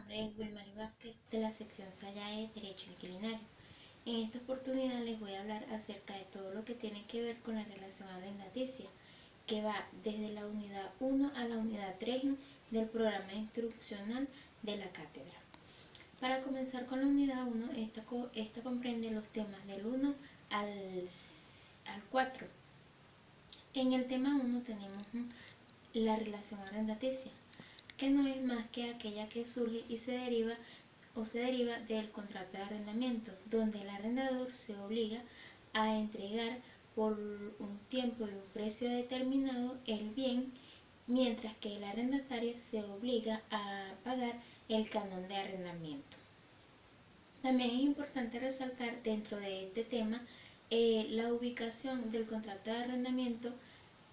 nombre es Wilmary Vázquez de la sección Sayae Derecho Inquilinario. En esta oportunidad les voy a hablar acerca de todo lo que tiene que ver con la relación arrendaticia, que va desde la unidad 1 a la unidad 3 del programa instruccional de la cátedra. Para comenzar con la unidad 1, esta comprende los temas del 1 al 4. En el tema 1 tenemos la relación arrendaticia, que no es más que aquella que surge y se deriva del contrato de arrendamiento, donde el arrendador se obliga a entregar por un tiempo y un precio determinado el bien, mientras que el arrendatario se obliga a pagar el canon de arrendamiento. También es importante resaltar dentro de este tema la ubicación del contrato de arrendamiento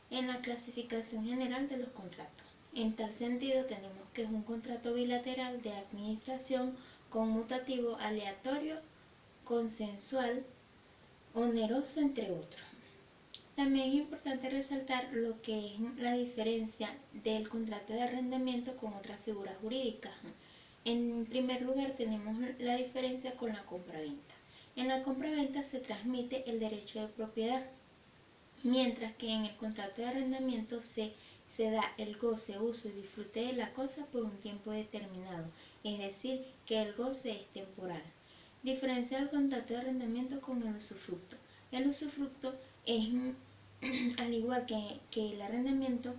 en la clasificación general de los contratos. En tal sentido, tenemos que es un contrato bilateral de administración conmutativo, aleatorio, consensual, oneroso, entre otros. También es importante resaltar lo que es la diferencia del contrato de arrendamiento con otras figuras jurídicas. En primer lugar, tenemos la diferencia con la compraventa. En la compraventa se transmite el derecho de propiedad, mientras que en el contrato de arrendamiento se da el goce, uso y disfrute de la cosa por un tiempo determinado, es decir, que el goce es temporal. Diferencia el contrato de arrendamiento con el usufructo. El usufructo es, al igual que el arrendamiento,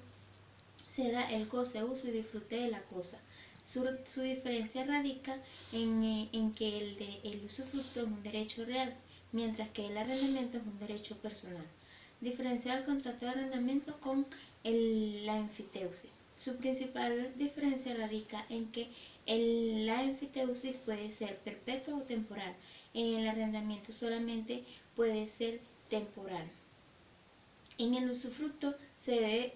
se da el goce, uso y disfrute de la cosa. Su diferencia radica en que el usufructo es un derecho real, mientras que el arrendamiento es un derecho personal. Diferenciar el contrato de arrendamiento con la enfiteusis. Su principal diferencia radica en que la enfiteusis puede ser perpetua o temporal. En el arrendamiento solamente puede ser temporal. En el usufructo se debe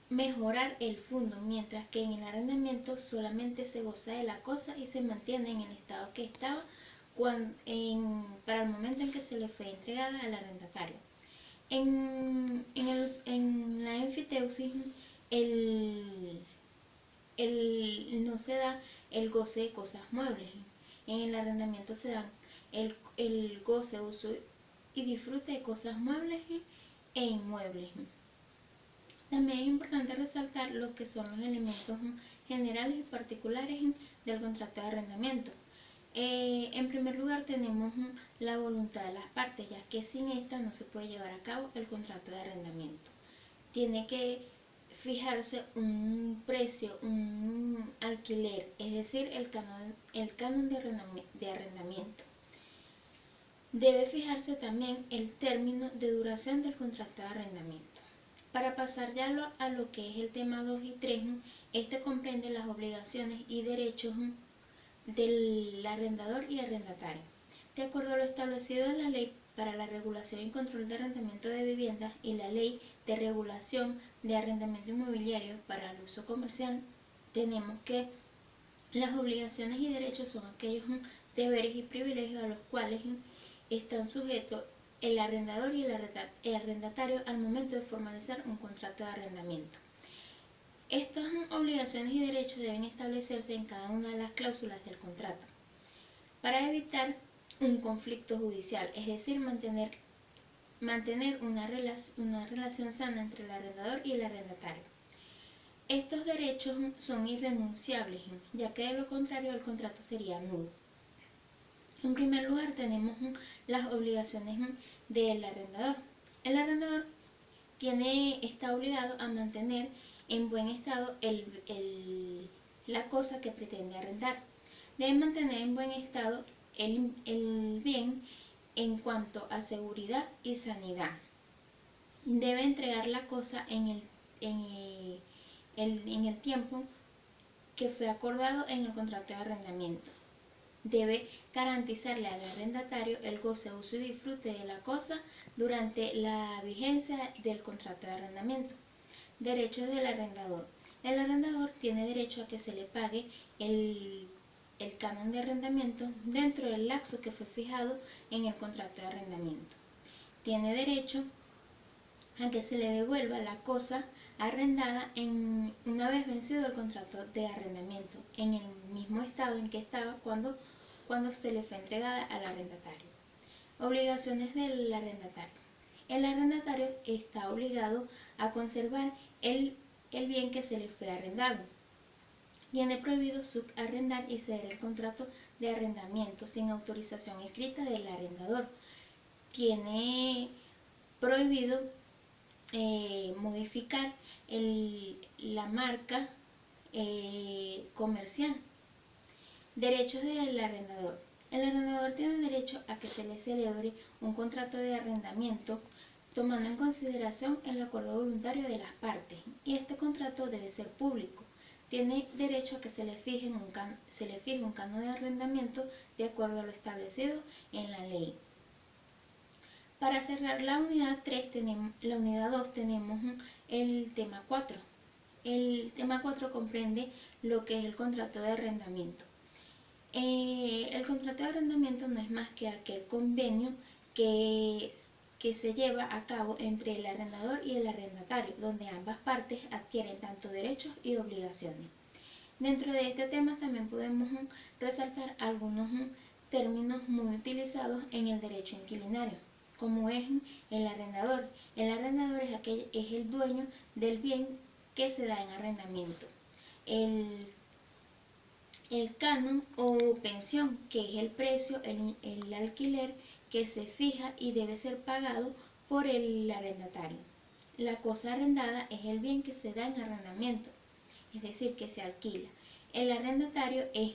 mejorar el fondo, mientras que en el arrendamiento solamente se goza de la cosa y se mantiene en el estado que estaba para el momento en que se le fue entregada al arrendatario. En la enfiteusis no se da el goce de cosas muebles. En el arrendamiento se dan el goce, uso y disfrute de cosas muebles e inmuebles. También es importante resaltar lo que son los elementos generales y particulares del contrato de arrendamiento. En primer lugar tenemos la voluntad de las partes, ya que sin esta no se puede llevar a cabo el contrato de arrendamiento. Tiene que fijarse un precio, un alquiler, es decir, el canon de arrendamiento. Debe fijarse también el término de duración del contrato de arrendamiento. Para pasar ya a lo que es el tema 2 y 3, este comprende las obligaciones y derechos del arrendador y arrendatario. De acuerdo a lo establecido en la Ley para la Regulación y Control de Arrendamiento de Viviendas y la Ley de Regulación de Arrendamiento Inmobiliario para el Uso Comercial, tenemos que las obligaciones y derechos son aquellos deberes y privilegios a los cuales están sujetos el arrendador y el arrendatario al momento de formalizar un contrato de arrendamiento. Estas obligaciones y derechos deben establecerse en cada una de las cláusulas del contrato para evitar un conflicto judicial, es decir, mantener una relación sana entre el arrendador y el arrendatario. Estos derechos son irrenunciables, ya que de lo contrario el contrato sería nulo. En primer lugar tenemos las obligaciones del arrendador. El arrendador está obligado a mantener en buen estado la cosa que pretende arrendar. Debe mantener en buen estado el bien en cuanto a seguridad y sanidad. Debe entregar la cosa en el tiempo que fue acordado en el contrato de arrendamiento. Debe garantizarle al arrendatario el goce, uso y disfrute de la cosa durante la vigencia del contrato de arrendamiento. Derechos del arrendador. El arrendador tiene derecho a que se le pague el canon de arrendamiento dentro del lapso que fue fijado en el contrato de arrendamiento. Tiene derecho a que se le devuelva la cosa arrendada una vez vencido el contrato de arrendamiento en el mismo estado en que estaba cuando se le fue entregada al arrendatario. Obligaciones del arrendatario. El arrendatario está obligado a conservar el bien que se le fue arrendado. Tiene prohibido subarrendar y ceder el contrato de arrendamiento sin autorización escrita del arrendador. Tiene prohibido modificar la marca comercial. Derechos del arrendador. El arrendador tiene derecho a que se le celebre un contrato de arrendamiento tomando en consideración el acuerdo voluntario de las partes, y este contrato debe ser público. Tiene derecho a que se le fije un canon de arrendamiento de acuerdo a lo establecido en la ley. Para cerrar la unidad 2 tenemos el tema 4. El tema 4 comprende lo que es el contrato de arrendamiento. El contrato de arrendamiento no es más que aquel convenio que se lleva a cabo entre el arrendador y el arrendatario, donde ambas partes adquieren tanto derechos y obligaciones. Dentro de este tema también podemos resaltar algunos términos muy utilizados en el derecho inquilinario, como es el arrendador. El arrendador es el dueño del bien que se da en arrendamiento. El canon o pensión, que es el precio, el alquiler que se fija y debe ser pagado por el arrendatario. La cosa arrendada es el bien que se da en arrendamiento, es decir, que se alquila. El arrendatario es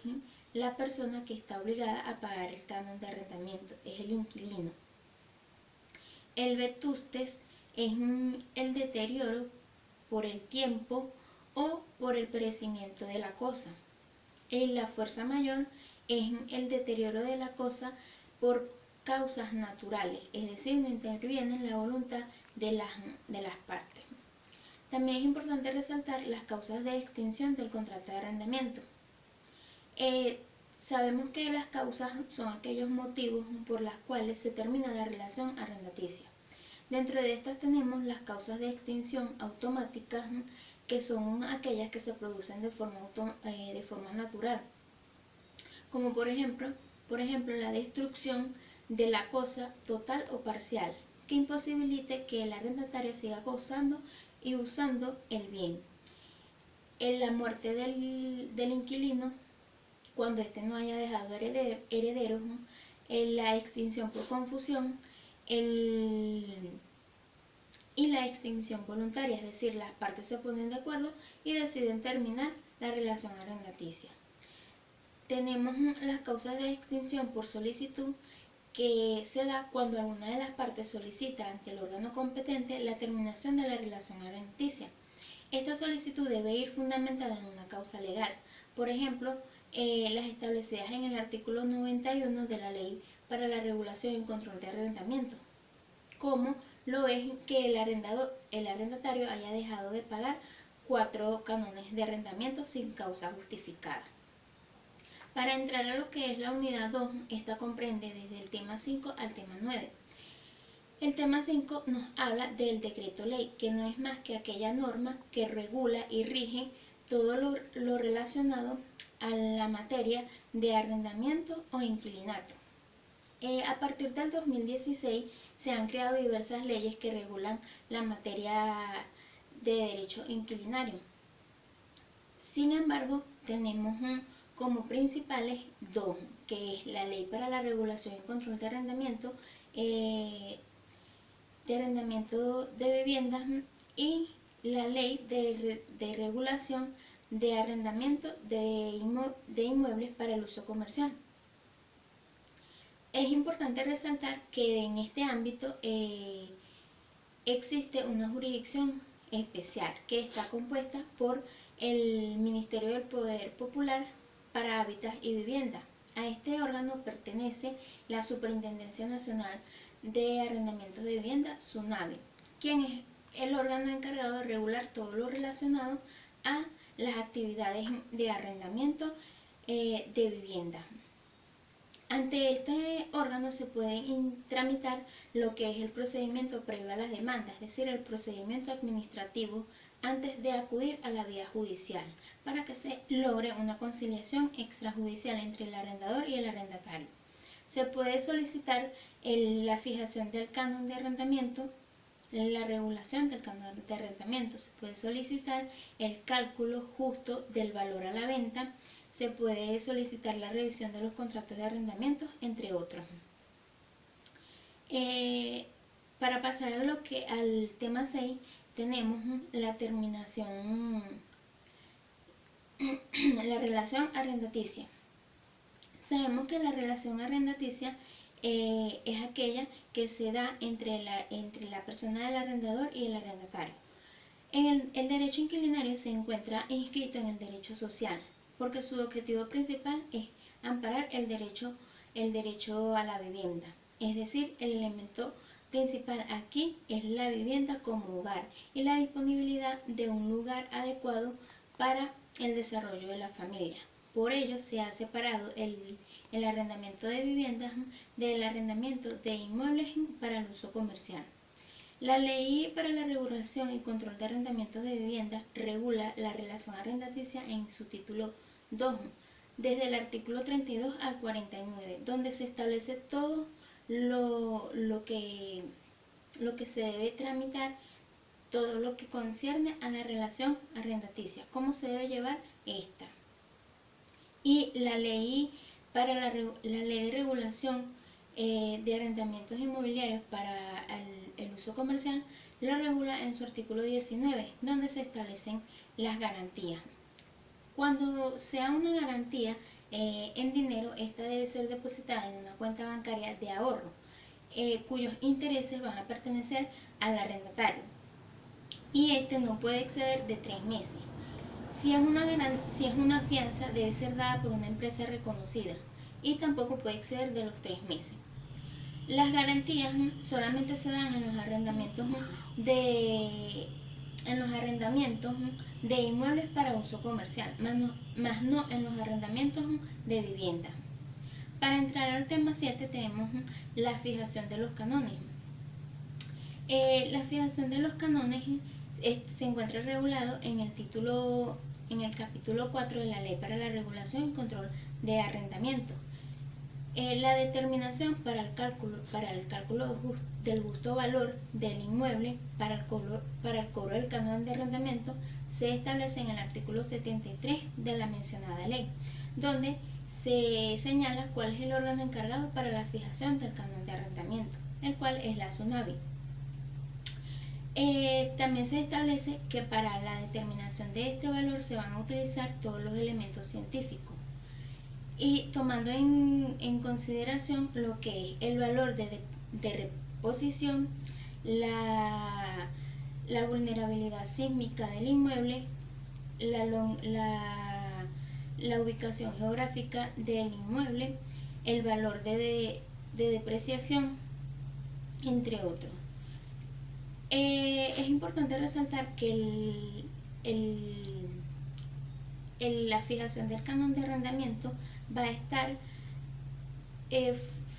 la persona que está obligada a pagar el canon de arrendamiento, es el inquilino. El vetustes es el deterioro por el tiempo o por el perecimiento de la cosa. La fuerza mayor es el deterioro de la cosa por causas naturales, es decir, no interviene en la voluntad de las partes. También es importante resaltar las causas de extinción del contrato de arrendamiento. Sabemos que las causas son aquellos motivos por los cuales se termina la relación arrendaticia. Dentro de estas tenemos las causas de extinción automáticas, que son aquellas que se producen de forma natural, como por ejemplo la destrucción de la cosa total o parcial, que imposibilite que el arrendatario siga gozando y usando el bien. En la muerte del inquilino, cuando éste no haya dejado herederos, en la extinción por confusión, y la extinción voluntaria, es decir, las partes se ponen de acuerdo y deciden terminar la relación arrendaticia. Tenemos las causas de extinción por solicitud, que se da cuando alguna de las partes solicita ante el órgano competente la terminación de la relación arrendaticia. Esta solicitud debe ir fundamentada en una causa legal, por ejemplo, las establecidas en el artículo 91 de la Ley para la Regulación y Control de Arrendamiento, como lo es que el arrendatario haya dejado de pagar 4 cánones de arrendamiento sin causa justificada. Para entrar a lo que es la unidad 2, esta comprende desde el tema 5 al tema 9. El tema 5 nos habla del decreto ley, que no es más que aquella norma que regula y rige todo lo relacionado a la materia de arrendamiento o inquilinato. A partir del 2016 se han creado diversas leyes que regulan la materia de derecho inquilinario. Sin embargo, tenemos como principales dos, que es la Ley para la Regulación y Control de Arrendamiento de Viviendas y la Ley de Regulación de Arrendamiento de Inmuebles para el Uso Comercial. Es importante resaltar que en este ámbito existe una jurisdicción especial que está compuesta por el Ministerio del Poder Popular para Hábitat y Vivienda. A este órgano pertenece la Superintendencia Nacional de Arrendamientos de Vivienda, SUNAVI, quien es el órgano encargado de regular todo lo relacionado a las actividades de arrendamiento de vivienda. Ante este órgano se puede tramitar lo que es el procedimiento previo a las demandas, es decir, el procedimiento administrativo antes de acudir a la vía judicial, para que se logre una conciliación extrajudicial entre el arrendador y el arrendatario. Se puede solicitar la fijación del canon de arrendamiento, la regulación del canon de arrendamiento, se puede solicitar el cálculo justo del valor a la venta, se puede solicitar la revisión de los contratos de arrendamiento, entre otros. Para pasar a al tema 6, tenemos la terminación, la relación arrendaticia. Sabemos que la relación arrendaticia es aquella que se da entre la persona del arrendador y el arrendatario. El derecho inquilinario se encuentra inscrito en el derecho social, porque su objetivo principal es amparar el derecho a la vivienda. Es decir, el elemento principal aquí es la vivienda como hogar y la disponibilidad de un lugar adecuado para el desarrollo de la familia. Por ello se ha separado el arrendamiento de viviendas del arrendamiento de inmuebles para el uso comercial. La Ley para la Regulación y Control de Arrendamientos de Viviendas regula la relación arrendaticia en su título 2, desde el artículo 32 al 49, donde se establece todo lo que se debe tramitar, todo lo que concierne a la relación arrendaticia, cómo se debe llevar esta. Y la Ley para la Ley de Regulación de Arrendamientos Inmobiliarios para el uso comercial lo regula en su artículo 19, donde se establecen las garantías. Cuando sea una garantía en dinero, esta debe ser depositada en una cuenta bancaria de ahorro, cuyos intereses van a pertenecer al arrendatario, y este no puede exceder de 3 meses. Si es una fianza, debe ser dada por una empresa reconocida y tampoco puede exceder de los 3 meses. Las garantías solamente se dan en los arrendamientos de inmuebles para uso comercial, más no en los arrendamientos de vivienda. Para entrar al tema 7 tenemos la fijación de los canones. La fijación de los canones se encuentra regulado en el capítulo 4 de la Ley para la Regulación y Control de Arrendamiento. La determinación para el cálculo del justo valor del inmueble para el cobro del canon de arrendamiento se establece en el artículo 73 de la mencionada ley, donde se señala cuál es el órgano encargado para la fijación del canon de arrendamiento, el cual es la SUNAVI. También se establece que para la determinación de este valor se van a utilizar todos los elementos científicos y tomando en consideración lo que es el valor de reposición, la vulnerabilidad sísmica del inmueble, la ubicación geográfica del inmueble, el valor de depreciación, entre otros. Es importante resaltar que la fijación del canon de arrendamiento va a estar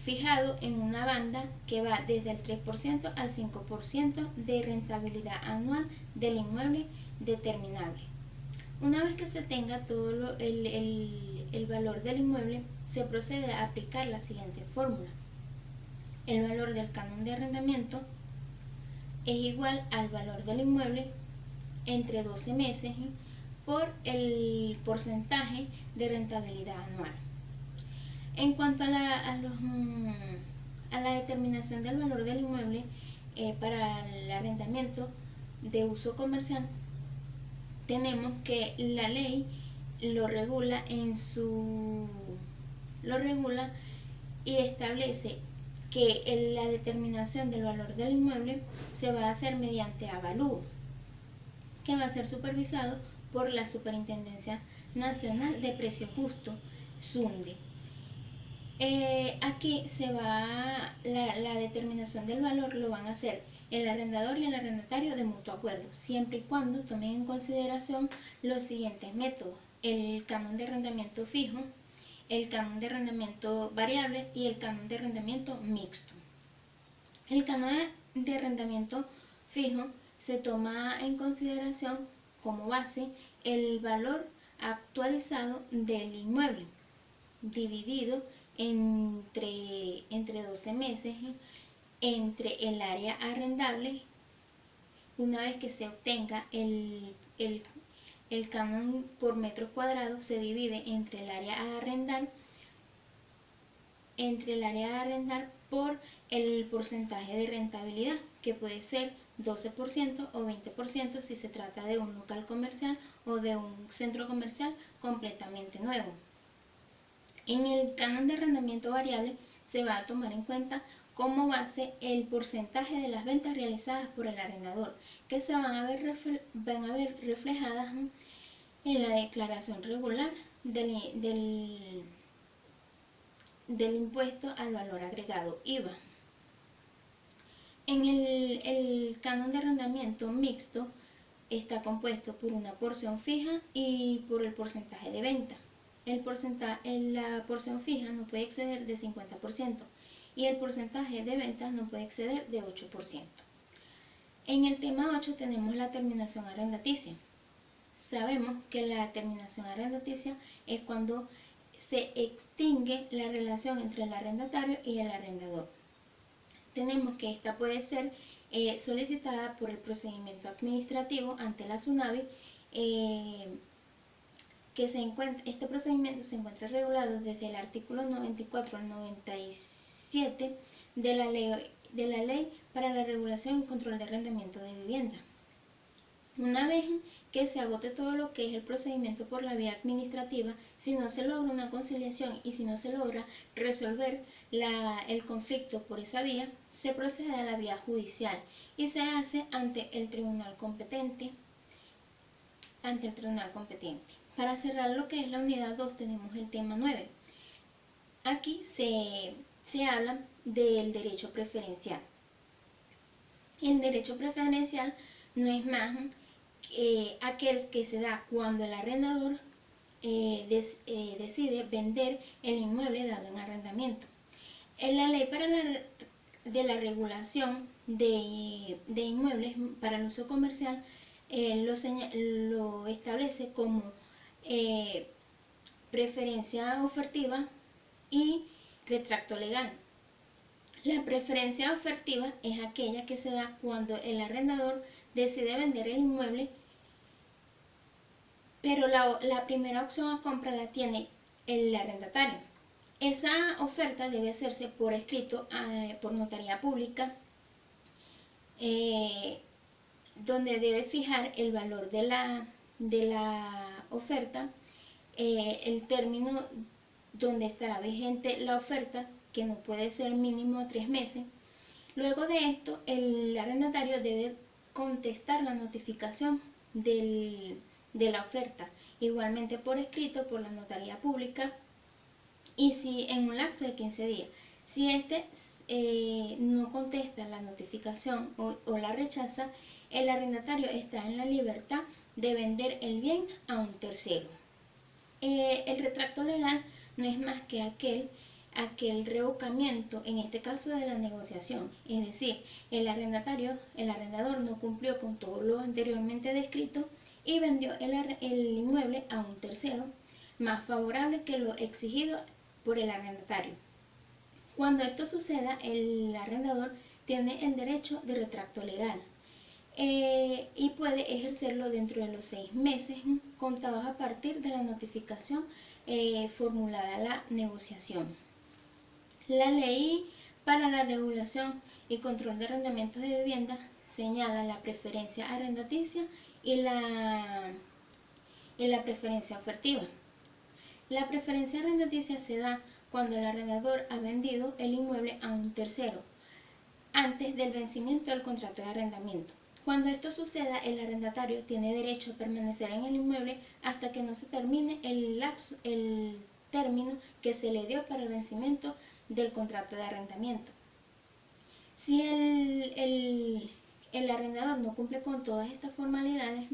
fijado en una banda que va desde el 3% al 5% de rentabilidad anual del inmueble determinable. Una vez que se tenga todo el valor del inmueble, se procede a aplicar la siguiente fórmula. El valor del canon de arrendamiento es igual al valor del inmueble entre 12 meses por el porcentaje de rentabilidad anual. En cuanto a la determinación del valor del inmueble para el arrendamiento de uso comercial, tenemos que la ley lo regula y establece que la determinación del valor del inmueble se va a hacer mediante avalúo, que va a ser supervisado por la Superintendencia Nacional de Precio Justo, SUNDE. Aquí la determinación del valor lo van a hacer el arrendador y el arrendatario de mutuo acuerdo, siempre y cuando tomen en consideración los siguientes métodos: el canon de arrendamiento fijo, el canon de arrendamiento variable y el canon de arrendamiento mixto. El canon de arrendamiento fijo se toma en consideración como base el valor actualizado del inmueble, dividido entre 12 meses entre el área arrendable. Una vez que se obtenga el canon por metro cuadrado, se divide entre el área a arrendar por el porcentaje de rentabilidad, que puede ser 12% o 20% si se trata de un local comercial o de un centro comercial completamente nuevo. En el canon de arrendamiento variable se va a tomar en cuenta como base el porcentaje de las ventas realizadas por el arrendador, que se van a ver reflejadas en la declaración regular del impuesto al valor agregado IVA. En el canon de arrendamiento mixto está compuesto por una porción fija y por el porcentaje de venta. La porción fija no puede exceder de 50% y el porcentaje de ventas no puede exceder de 8%. En el tema 8 tenemos la terminación arrendaticia. Sabemos que la terminación arrendaticia es cuando se extingue la relación entre el arrendatario y el arrendador. Tenemos que esta puede ser solicitada por el procedimiento administrativo ante la SUNAVI, este procedimiento se encuentra regulado desde el artículo 94 al 97 de la ley para la regulación y control de arrendamiento de vivienda. Una vez que se agote todo lo que es el procedimiento por la vía administrativa, si no se logra una conciliación y si no se logra resolver el conflicto por esa vía, se procede a la vía judicial y se hace ante el tribunal competente. Para cerrar lo que es la unidad 2 tenemos el tema 9. Aquí se habla del derecho preferencial. El derecho preferencial no es más aquel que se da cuando el arrendador decide vender el inmueble dado en arrendamiento. En la ley de la regulación de inmuebles para el uso comercial lo establece como preferencia ofertiva y retracto legal. La preferencia ofertiva es aquella que se da cuando el arrendador decide vender el inmueble, pero la primera opción a compra la tiene el arrendatario. Esa oferta debe hacerse por escrito, por notaría pública, donde debe fijar el valor de la oferta, el término donde estará vigente la oferta, que no puede ser mínimo a 3 meses. Luego de esto, el arrendatario debe contestar la notificación de la oferta, igualmente por escrito, por la notaría pública, y si en un lapso de 15 días. Si no contesta la notificación o la rechaza, el arrendatario está en la libertad de vender el bien a un tercero. El retracto legal no es más que aquel revocamiento, en este caso de la negociación, es decir, el arrendador no cumplió con todo lo anteriormente descrito y vendió el inmueble a un tercero más favorable que lo exigido por el arrendatario. Cuando esto suceda, el arrendador tiene el derecho de retracto legal y puede ejercerlo dentro de los 6 meses contados a partir de la notificación formulada la negociación. La ley para la regulación y control de arrendamientos de vivienda señala la preferencia arrendaticia y la preferencia ofertiva. La preferencia arrendaticia se da cuando el arrendador ha vendido el inmueble a un tercero antes del vencimiento del contrato de arrendamiento. Cuando esto suceda, el arrendatario tiene derecho a permanecer en el inmueble hasta que no se termine el término que se le dio para el vencimiento del contrato de arrendamiento. Si el arrendador no cumple con todas estas formalidades,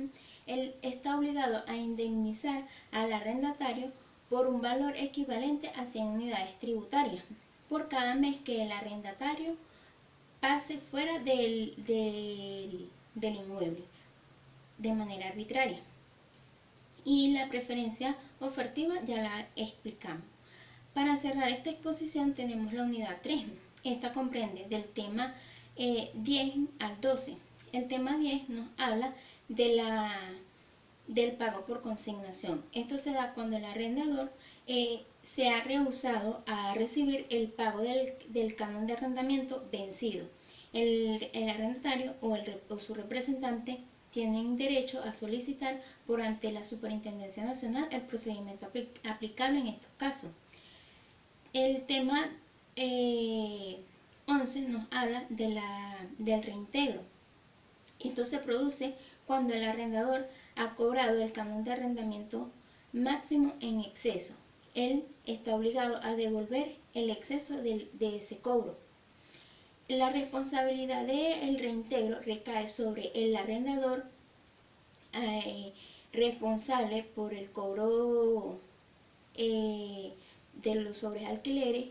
él está obligado a indemnizar al arrendatario por un valor equivalente a 100 unidades tributarias por cada mes que el arrendatario pase fuera del inmueble de manera arbitraria. Y la preferencia ofertiva ya la explicamos. Para cerrar esta exposición tenemos la unidad 3. Esta comprende del tema 10 al 12. El tema 10 nos habla del pago por consignación. Esto se da cuando el arrendador se ha rehusado a recibir el pago del canon de arrendamiento vencido. El arrendatario o su representante tienen derecho a solicitar por ante la Superintendencia Nacional el procedimiento aplicable en estos casos. El tema 11 nos habla del reintegro. Esto se produce cuando el arrendador ha cobrado el canon de arrendamiento máximo en exceso. Él está obligado a devolver el exceso de ese cobro. La responsabilidad del reintegro recae sobre el arrendador responsable por el cobro de los sobrealquileres,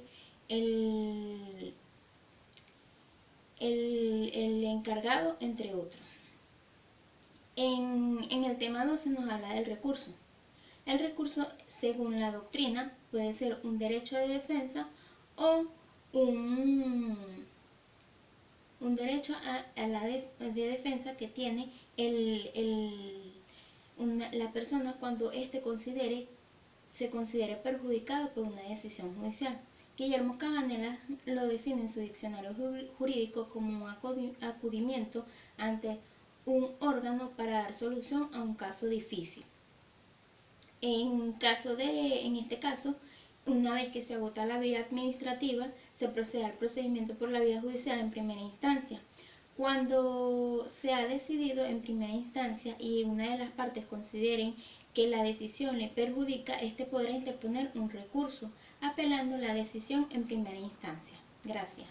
el encargado, entre otros. En el tema 12 nos habla del recurso. El recurso, según la doctrina, puede ser un derecho de defensa o un derecho de defensa que tiene la persona cuando se considere perjudicado por una decisión judicial. Guillermo Cabanela lo define en su diccionario jurídico como un acudimiento ante un órgano para dar solución a un caso difícil. En este caso, una vez que se agota la vía administrativa, se procede al procedimiento por la vía judicial en primera instancia. Cuando se ha decidido en primera instancia y una de las partes consideren que la decisión le perjudica, éste podrá interponer un recurso apelando la decisión en primera instancia. Gracias.